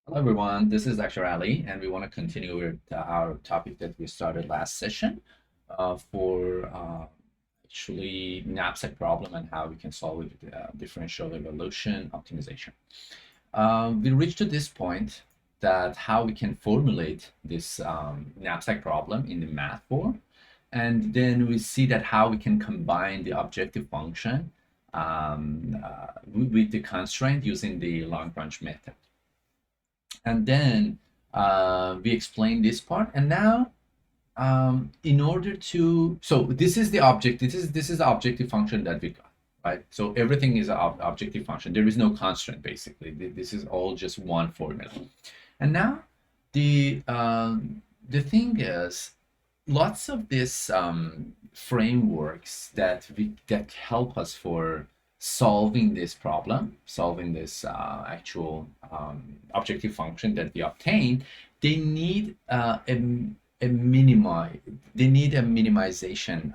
Hello everyone, this is Dr. Ali, and we want to continue with our topic that we started last session for actually knapsack problem and how we can solve it with differential evolution optimization. We reached to this point that how we can formulate this knapsack problem in the math form, and then we see that how we can combine the objective function with the constraint using the Lagrange method. And then we explain this part. And now, in order to, so this is the object. This is the objective function that we got, right? So everything is an objective function. There is no constraint basically. This is all just one formula. And now the thing is, lots of these frameworks that help us for solving this problem, solving this actual objective function that we obtain, they need a they need a minimization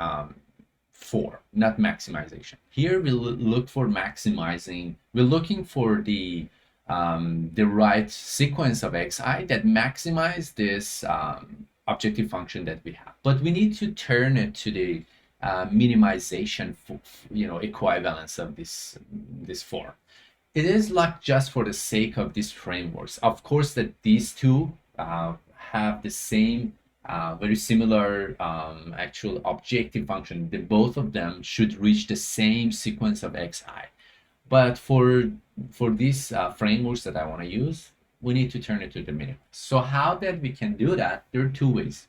not maximization. Here we look for maximizing. We're looking for the right sequence of xi that maximize this objective function that we have. But we need to turn it to the minimization, equivalence of this form. It is like just for the sake of these frameworks. Of course, that these two have the same, very similar actual objective function. Both of them should reach the same sequence of xi. But for these frameworks that I want to use, we need to turn it to the minimum. So how that we can do that? There are two ways.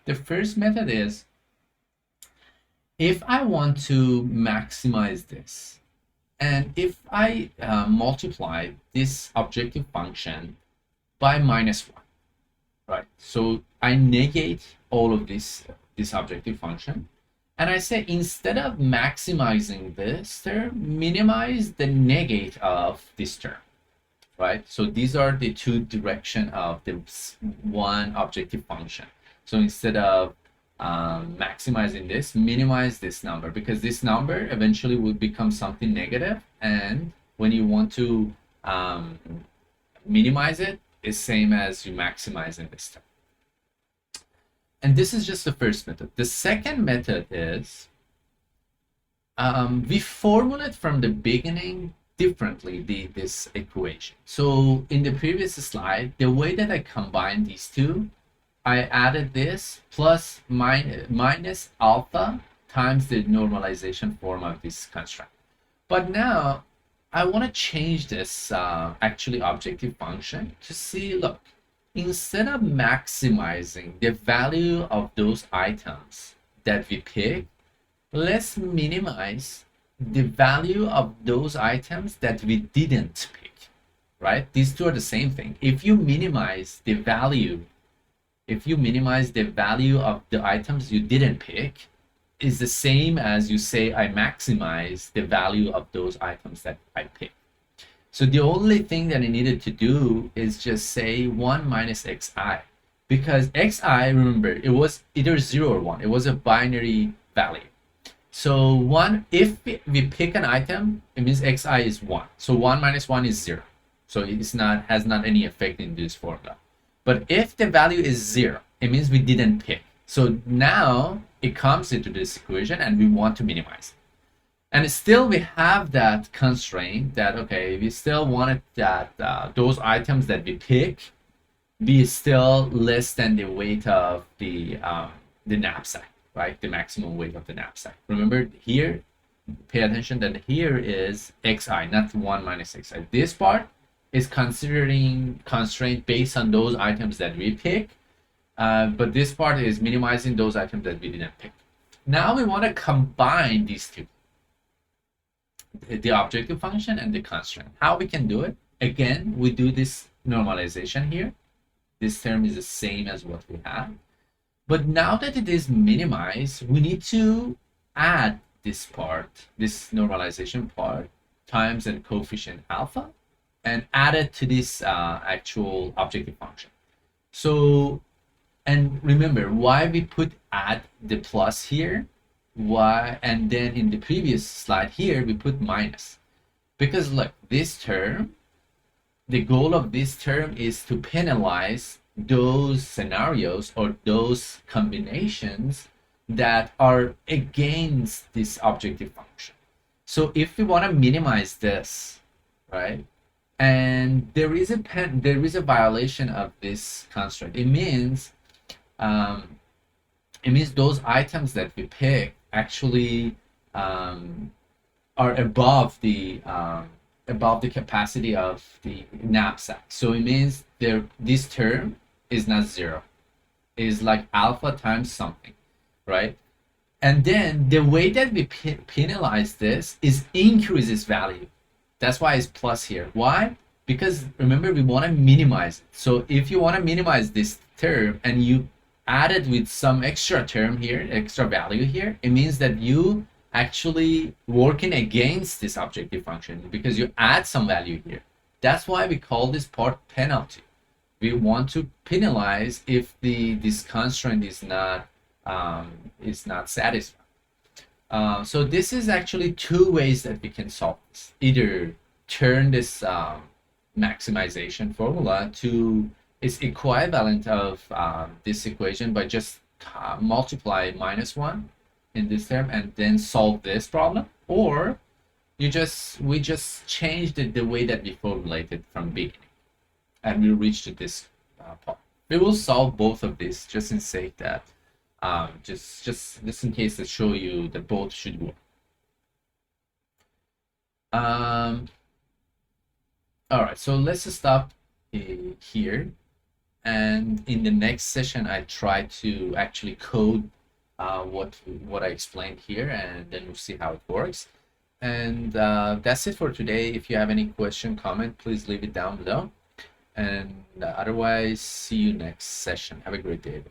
The first method is, if I want to maximize this, and if I multiply this objective function by -1, right? So I negate all of this objective function, and I say, instead of maximizing this term, minimize the negate of this term, right? So these are the two direction of the one objective function. So instead of maximizing this, minimize this number, because this number eventually will become something negative, and when you want to minimize it, it's same as you maximizing this term. And this is just the first method. The second method is, we formulate from the beginning differently this equation. So in the previous slide, the way that I combined these two, I added this plus minus alpha times the normalization form of this constraint. But now I want to change this actually objective function to see, look, instead of maximizing the value of those items that we pick, let's minimize the value of those items that we didn't pick, right? These two are the same thing. If you minimize the value of the items you didn't pick, is the same as you say I maximize the value of those items that I picked. So the only thing that I needed to do is just say 1 minus xi, because xi, remember, it was either 0 or 1. It was a binary value. So if we pick an item, it means xi is 1. So 1 minus 1 is 0. So has not any effect in this formula. But if the value is 0, it means we didn't pick. So now it comes into this equation and we want to minimize it. And still we have that constraint that, okay, we still wanted that those items that we pick be still less than the weight of the knapsack, right? The maximum weight of the knapsack. Remember here, pay attention that here is xi, not 1 minus xi. This part is considering constraint based on those items that we pick, but this part is minimizing those items that we didn't pick. Now we want to combine these two, the objective function and the constraint. How we can do it? Again, we do this normalization here. This term is the same as what we have. But now that it is minimized, we need to add this part, this normalization part, times and coefficient alpha, and add it to this actual objective function. So, and remember why we put add the plus here, why, and then in the previous slide here we put minus, because look, this term the goal of this term is to penalize those scenarios or those combinations that are against this objective function. So if we want to minimize this, right, and there is a violation of this constraint, um, it means those items that we pick actually um, are above the capacity of the knapsack. So it means this term is not zero. It is like alpha times something, right? And then the way that we penalize this is increase its value. That's why it's plus here. Why? Because remember, we want to minimize it. So if you want to minimize this term and you add it with some extra term here, extra value here, it means that you actually working against this objective function because you add some value here. That's why we call this part penalty. We want to penalize if this constraint is not satisfied. So this is actually two ways that we can solve this. Either turn this maximization formula to its equivalent of this equation by just multiply -1 in this term and then solve this problem, or we just changed it the way that we formulated from beginning and we reached this point. We will solve both of these just in sake that just in case to show you that both should work. All right, so let's stop here, and in the next session I try to actually code what I explained here, and then we'll see how it works. And that's it for today. If you have any question, comment, please leave it down below, and otherwise see you next session. Have a great day.